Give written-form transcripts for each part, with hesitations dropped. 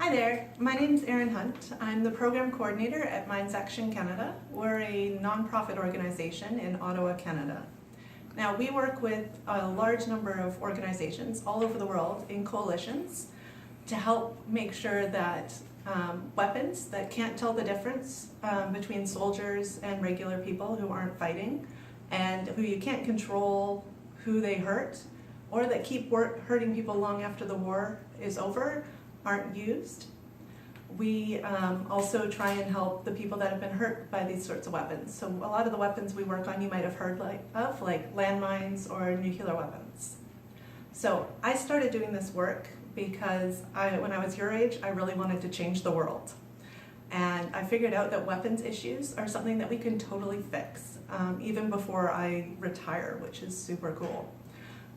Hi there, my name's Erin Hunt. I'm the program coordinator at Minds Action Canada. We're a non-profit organization in Ottawa, Canada. Now we work with a large number of organizations all over the world in coalitions to help make sure that weapons that can't tell the difference between soldiers and regular people who aren't fighting and who you can't control who they hurt or that keep hurting people long after the war is over aren't used. We also try and help the people that have been hurt by these sorts of weapons. So a lot of the weapons we work on you might have heard of, like landmines or nuclear weapons. So I started doing this work because when I was your age, I really wanted to change the world. And I figured out that weapons issues are something that we can totally fix, even before I retire, which is super cool.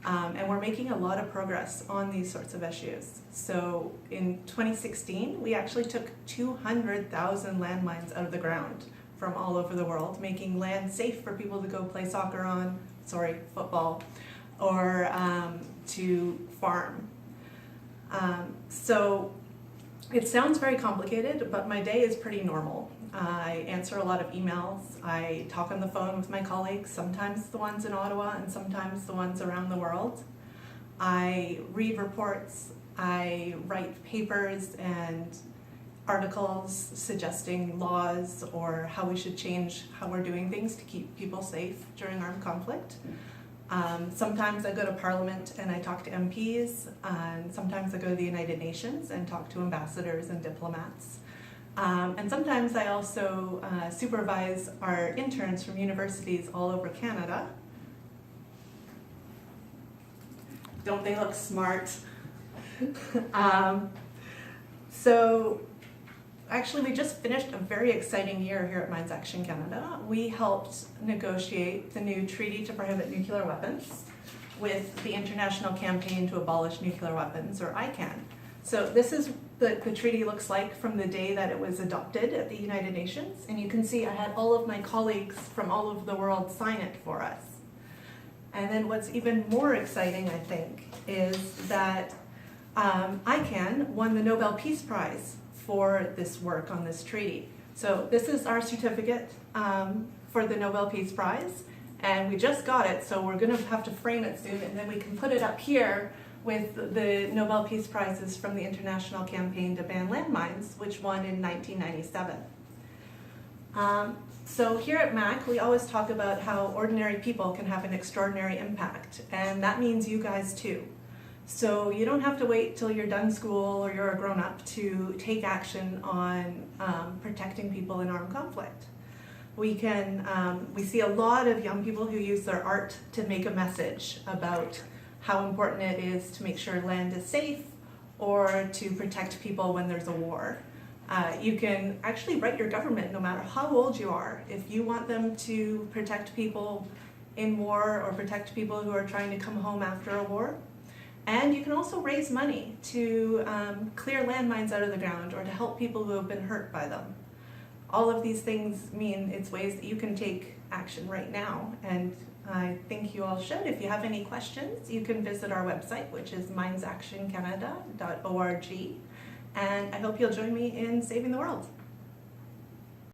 And we're making a lot of progress on these sorts of issues. So in 2016, we actually took 200,000 landmines out of the ground from all over the world, making land safe for people to go play football, or to farm. So it sounds very complicated, but my day is pretty normal. I answer a lot of emails. I talk on the phone with my colleagues, sometimes the ones in Ottawa and sometimes the ones around the world. I read reports. I write papers and articles suggesting laws or how we should change how we're doing things to keep people safe during armed conflict. Sometimes I go to Parliament and I talk to MPs, and sometimes I go to the United Nations and talk to ambassadors and diplomats. And sometimes I also supervise our interns from universities all over Canada. Don't they look smart? So actually we just finished a very exciting year here at Minds Action Canada. We helped negotiate the new Treaty to Prohibit Nuclear Weapons with the International Campaign to Abolish Nuclear Weapons, or ICAN. So this is the treaty looks like from the day that it was adopted at the United Nations. And you can see I had all of my colleagues from all over the world sign it for us. And then what's even more exciting, I think, is that ICAN won the Nobel Peace Prize for this work on this treaty. So this is our certificate for the Nobel Peace Prize. And we just got it, so we're going to have to frame it soon, and then we can put it up here with the Nobel Peace Prizes from the International Campaign to Ban Landmines, which won in 1997. So here at MAC, we always talk about how ordinary people can have an extraordinary impact, and that means you guys too. So you don't have to wait till you're done school or you're a grown-up to take action on protecting people in armed conflict. We see a lot of young people who use their art to make a message about how important it is to make sure land is safe or to protect people when there's a war. You can actually write your government no matter how old you are. If you want them to protect people in war or protect people who are trying to come home after a war. And you can also raise money to clear landmines out of the ground or to help people who have been hurt by them. All of these things mean it's ways that you can take action right now, and I think you all should. If you have any questions, you can visit our website, which is mindsactioncanada.org, and I hope you'll join me in saving the world.